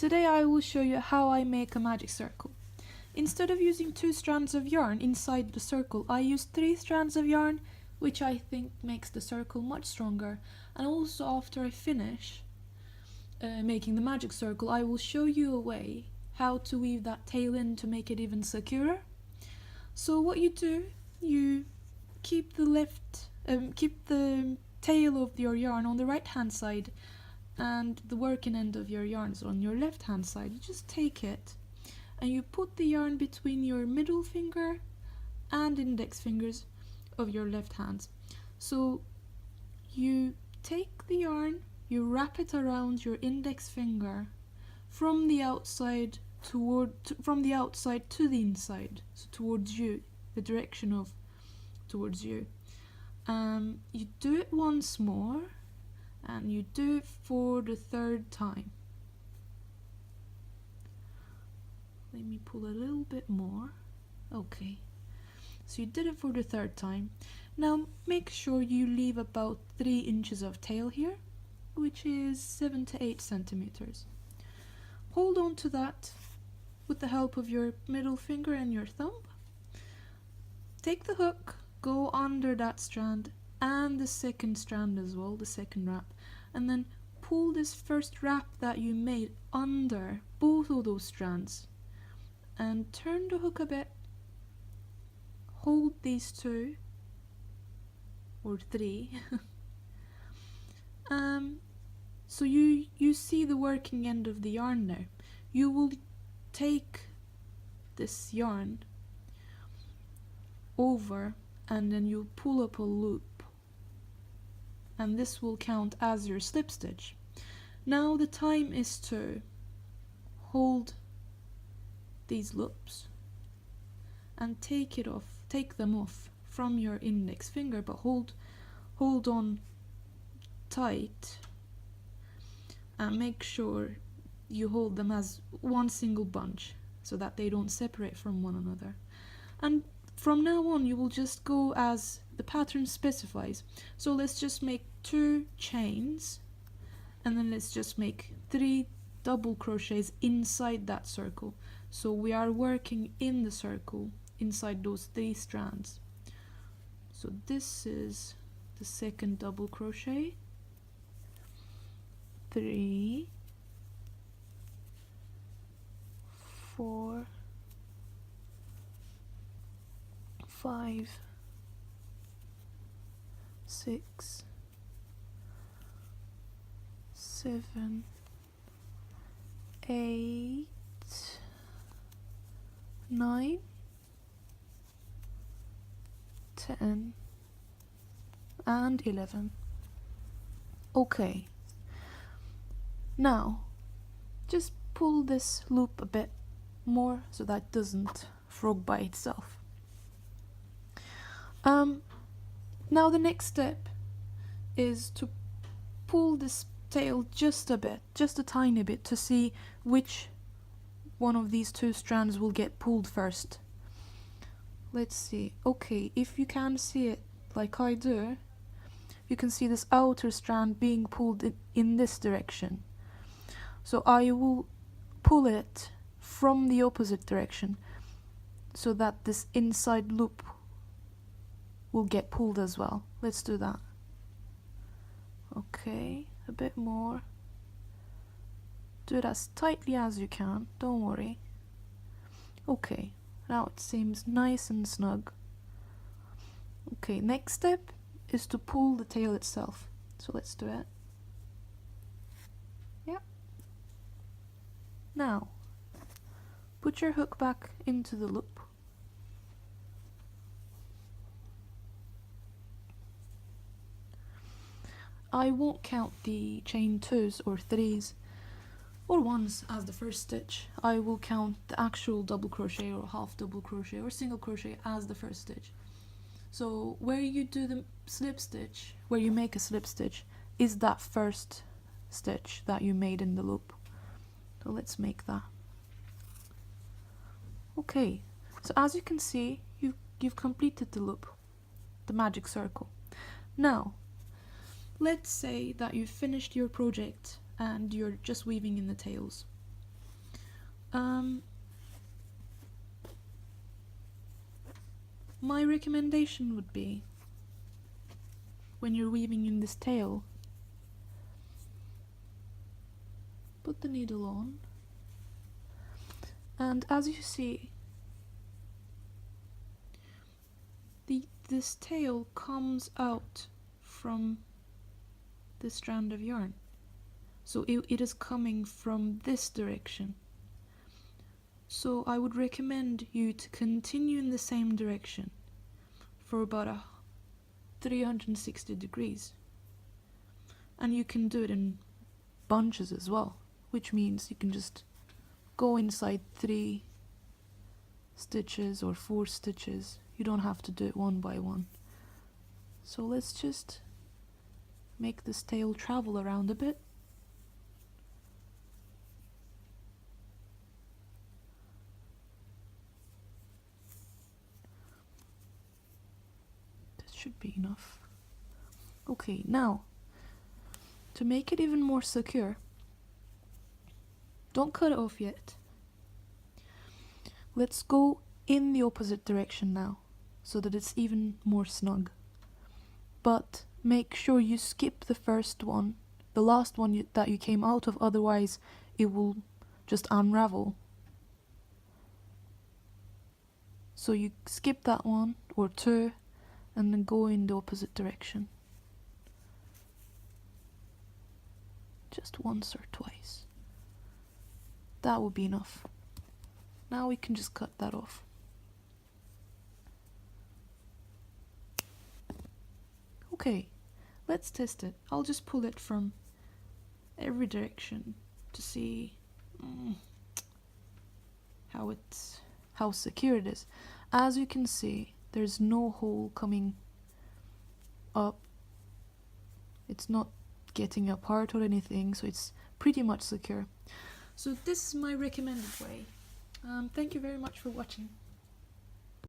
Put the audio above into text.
Today I will show you how I make a magic circle. Instead of using 2 strands of yarn inside the circle, I use 3 strands of yarn, which I think makes the circle much stronger. And also after I finish making the magic circle, I will show you a way how to weave that tail in to make it even securer. So what you do, you keep the tail of your yarn on the right hand side and the working end of your yarn is on your left hand side. You just take it and you put the yarn between your middle finger and index fingers of your left hand. So you take the yarn, you wrap it around your index finger from the outside to the inside, so towards you, the direction of towards you. You do it once more and you do it for the 3rd time. Let me pull a little bit more. Okay, so you did it for the 3rd time. Now make sure you leave about 3 inches of tail here, which is 7 to 8 centimeters. Hold on to that with the help of your middle finger and your thumb. Take the hook, go under that strand and the 2nd strand as well, the 2nd wrap, and then pull this first wrap that you made under both of those strands and turn the hook a bit. Hold these 2 or 3 so you see the working end of the yarn there. You will take this yarn over and then you pull up a loop, and this will count as your slip stitch. Now the time is to hold these loops and take them off from your index finger, but hold on tight and make sure you hold them as one single bunch so that they don't separate from one another. And from now on you will just go as the pattern specifies. So let's just make 2 chains and then let's just make 3 double crochets inside that circle. So we are working in the circle inside those 3 strands. So this is the 2nd double crochet, 3, 4, 5, 6, 7, 8, 9, 10 and 11. Okay, now just pull this loop a bit more so that it doesn't frog by itself. Now the next step is to pull this tail just a bit, just a tiny bit, to see which one of these 2 strands will get pulled first. Let's see. Okay, if you can see it like I do, you can see this outer strand being pulled in this direction. So I will pull it from the opposite direction so that this inside loop will get pulled as well. Let's do that. Okay, a bit more. Do it as tightly as you can, don't worry. Okay, now it seems nice and snug. Okay, next step is to pull the tail itself. So let's do it. Yeah. Now, put your hook back into the loop. I won't count the chain 2s or 3s or 1s as the first stitch. I will count the actual double crochet or half double crochet or single crochet as the first stitch. So where you do the slip stitch, where you make a slip stitch, is that first stitch that you made in the loop. So let's make that. Okay, so as you can see, you've completed the loop, the magic circle. Now, let's say that you've finished your project and you're just weaving in the tails. My recommendation would be, when you're weaving in this tail, put the needle on, and as you see, this tail comes out from this strand of yarn. So it is coming from this direction. So I would recommend you to continue in the same direction for about 360 degrees. And you can do it in bunches as well, which means you can just go inside 3 stitches or 4 stitches. You don't have to do it one by one. So let's just make this tail travel around a bit. This should be enough. Okay, now to make it even more secure, don't cut it off yet. Let's go in the opposite direction now, so that it's even more snug. But make sure you skip the first one, the last one that you came out of, otherwise it will just unravel. So you skip that one or 2 and then go in the opposite direction. Just once or twice. That will be enough. Now we can just cut that off. Okay, let's test it. I'll just pull it from every direction to see how secure it is. As you can see, there's no hole coming up. It's not getting apart or anything, so it's pretty much secure. So this is my recommended way. Thank you very much for watching.